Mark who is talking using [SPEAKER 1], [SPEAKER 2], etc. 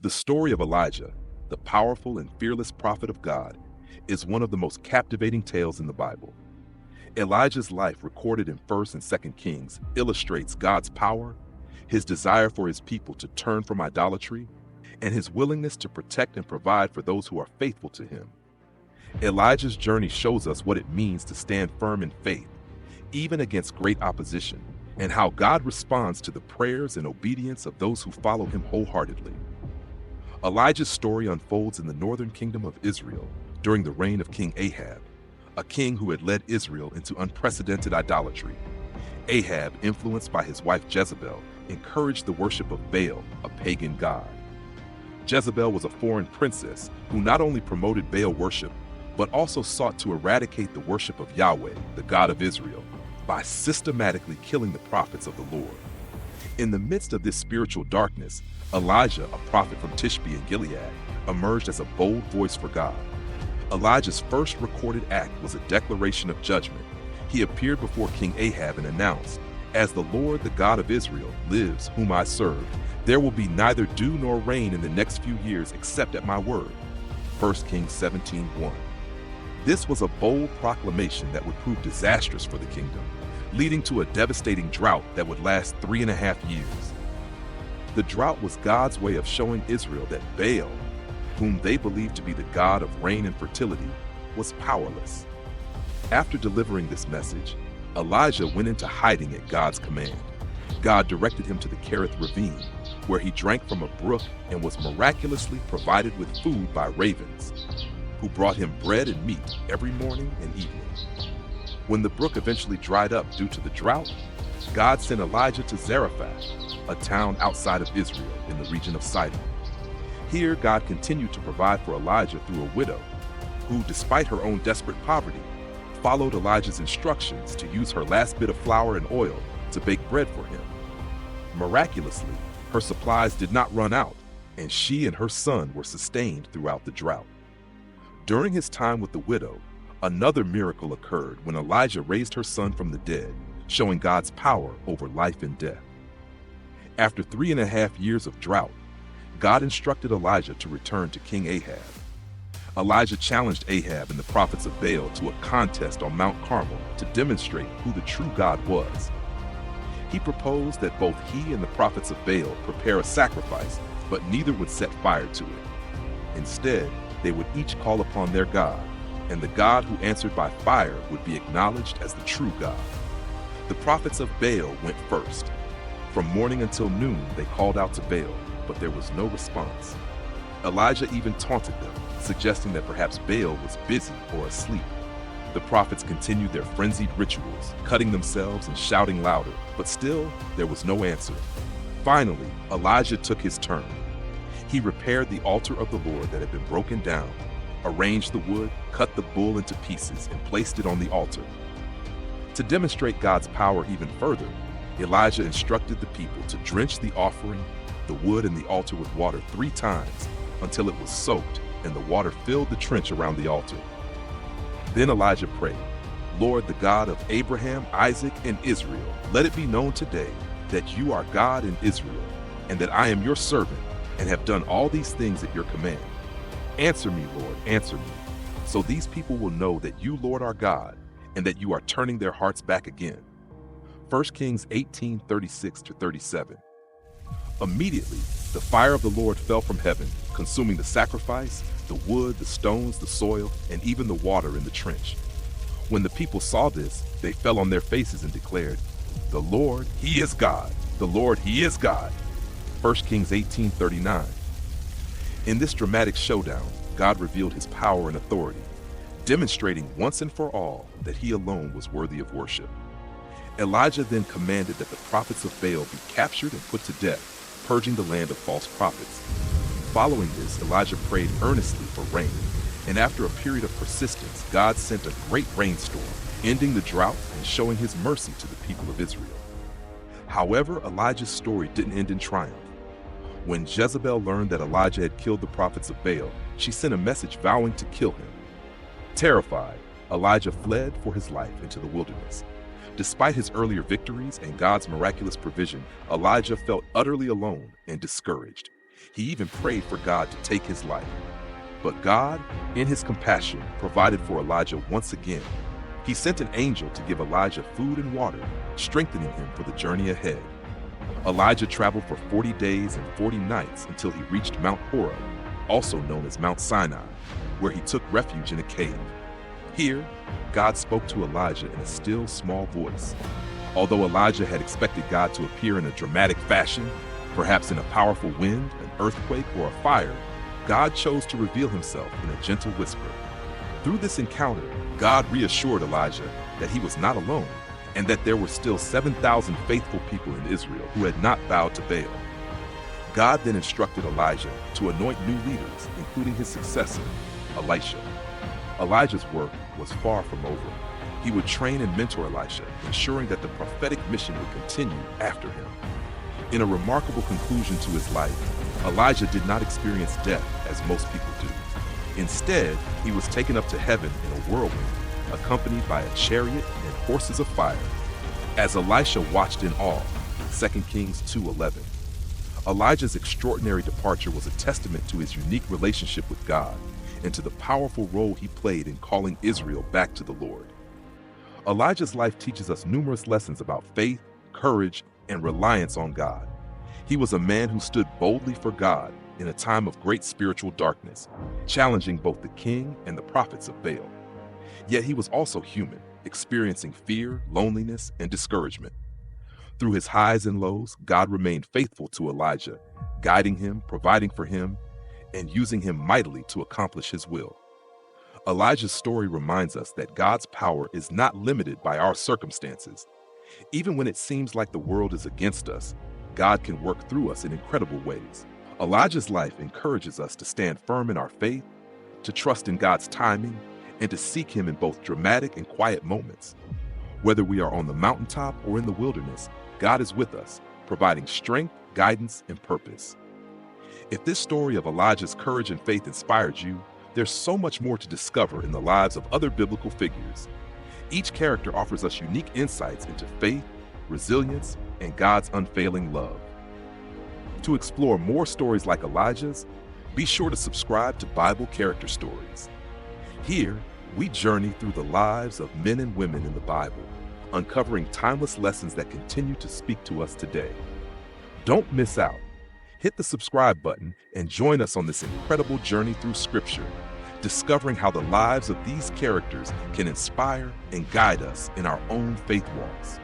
[SPEAKER 1] The story of Elijah, the powerful and fearless prophet of God, is one of the most captivating tales in the Bible. Elijah's life, recorded in 1st and 2nd Kings, illustrates God's power, his desire for his people to turn from idolatry, and his willingness to protect and provide for those who are faithful to him. Elijah's journey shows us what it means to stand firm in faith, even against great opposition, and how God responds to the prayers and obedience of those who follow him wholeheartedly. Elijah's story unfolds in the northern kingdom of Israel during the reign of King Ahab, a king who had led Israel into unprecedented idolatry. Ahab, influenced by his wife Jezebel, encouraged the worship of Baal, a pagan god. Jezebel was a foreign princess who not only promoted Baal worship, but also sought to eradicate the worship of Yahweh, the God of Israel, by systematically killing the prophets of the Lord. In the midst of this spiritual darkness, Elijah, a prophet from Tishbe in Gilead, emerged as a bold voice for God. Elijah's first recorded act was a declaration of judgment. He appeared before King Ahab and announced, "As the Lord, the God of Israel, lives, whom I serve, there will be neither dew nor rain in the next few years except at my word." 1 Kings 17:1. This was a bold proclamation that would prove disastrous for the kingdom, leading to a devastating drought that would last 3.5 years. The drought was God's way of showing Israel that Baal, whom they believed to be the god of rain and fertility, was powerless. After delivering this message, Elijah went into hiding at God's command. God directed him to the Kerith ravine, where he drank from a brook and was miraculously provided with food by ravens, who brought him bread and meat every morning and evening. When the brook eventually dried up due to the drought, God sent Elijah to Zarephath, a town outside of Israel in the region of Sidon. Here, God continued to provide for Elijah through a widow, who, despite her own desperate poverty, followed Elijah's instructions to use her last bit of flour and oil to bake bread for him. Miraculously, her supplies did not run out, and she and her son were sustained throughout the drought. During his time with the widow, another miracle occurred when Elijah raised her son from the dead, showing God's power over life and death. After 3.5 years of drought, God instructed Elijah to return to King Ahab. Elijah challenged Ahab and the prophets of Baal to a contest on Mount Carmel to demonstrate who the true God was. He proposed that both he and the prophets of Baal prepare a sacrifice, but neither would set fire to it. Instead, they would each call upon their God, and the God who answered by fire would be acknowledged as the true God. The prophets of Baal went first. From morning until noon, they called out to Baal, but there was no response. Elijah even taunted them, suggesting that perhaps Baal was busy or asleep. The prophets continued their frenzied rituals, cutting themselves and shouting louder, but still, there was no answer. Finally, Elijah took his turn. He repaired the altar of the Lord that had been broken down, arranged the wood, cut the bull into pieces, and placed it on the altar. To demonstrate God's power even further, Elijah instructed the people to drench the offering, the wood, and the altar with water 3 times until it was soaked and the water filled the trench around the altar. Then Elijah prayed, "Lord, the God of Abraham, Isaac, and Israel, let it be known today that you are God in Israel, and that I am your servant, and have done all these things at your command. Answer me, Lord, answer me, so these people will know that you, Lord, are God, and that you are turning their hearts back again." 1 Kings 18:36-37. Immediately, the fire of the Lord fell from heaven, consuming the sacrifice, the wood, the stones, the soil, and even the water in the trench. When the people saw this, they fell on their faces and declared, "The Lord, He is God! The Lord, He is God!" 1 Kings 18:39. In this dramatic showdown, God revealed His power and authority, demonstrating once and for all that He alone was worthy of worship. Elijah then commanded that the prophets of Baal be captured and put to death, purging the land of false prophets. Following this, Elijah prayed earnestly for rain, and after a period of persistence, God sent a great rainstorm, ending the drought and showing His mercy to the people of Israel. However, Elijah's story didn't end in triumph. When Jezebel learned that Elijah had killed the prophets of Baal, she sent a message vowing to kill him. Terrified, Elijah fled for his life into the wilderness. Despite his earlier victories and God's miraculous provision, Elijah felt utterly alone and discouraged. He even prayed for God to take his life. But God, in his compassion, provided for Elijah once again. He sent an angel to give Elijah food and water, strengthening him for the journey ahead. Elijah traveled for 40 days and 40 nights until he reached Mount Horeb, also known as Mount Sinai, where he took refuge in a cave. Here, God spoke to Elijah in a still, small voice. Although Elijah had expected God to appear in a dramatic fashion, perhaps in a powerful wind, an earthquake, or a fire, God chose to reveal himself in a gentle whisper. Through this encounter, God reassured Elijah that he was not alone and that there were still 7,000 faithful people in Israel who had not bowed to Baal. God then instructed Elijah to anoint new leaders, including his successor, Elisha. Elijah's work was far from over. He would train and mentor Elisha, ensuring that the prophetic mission would continue after him. In a remarkable conclusion to his life, Elijah did not experience death as most people do. Instead, he was taken up to heaven in a whirlwind, accompanied by a chariot and horses of fire. As Elisha watched in awe, 2 Kings 2:11, Elijah's extraordinary departure was a testament to his unique relationship with God and to the powerful role he played in calling Israel back to the Lord. Elijah's life teaches us numerous lessons about faith, courage, and reliance on God. He was a man who stood boldly for God in a time of great spiritual darkness, challenging both the king and the prophets of Baal. Yet he was also human, experiencing fear, loneliness, and discouragement. Through his highs and lows, God remained faithful to Elijah, guiding him, providing for him, and using him mightily to accomplish his will. Elijah's story reminds us that God's power is not limited by our circumstances. Even when it seems like the world is against us, God can work through us in incredible ways. Elijah's life encourages us to stand firm in our faith, to trust in God's timing, and to seek him in both dramatic and quiet moments. Whether we are on the mountaintop or in the wilderness, God is with us, providing strength, guidance, and purpose. If this story of Elijah's courage and faith inspired you, there's so much more to discover in the lives of other biblical figures. Each character offers us unique insights into faith, resilience, and God's unfailing love. To explore more stories like Elijah's, be sure to subscribe to Bible Character Stories. Here, we journey through the lives of men and women in the Bible, uncovering timeless lessons that continue to speak to us today. Don't miss out. Hit the subscribe button and join us on this incredible journey through Scripture, discovering how the lives of these characters can inspire and guide us in our own faith walks.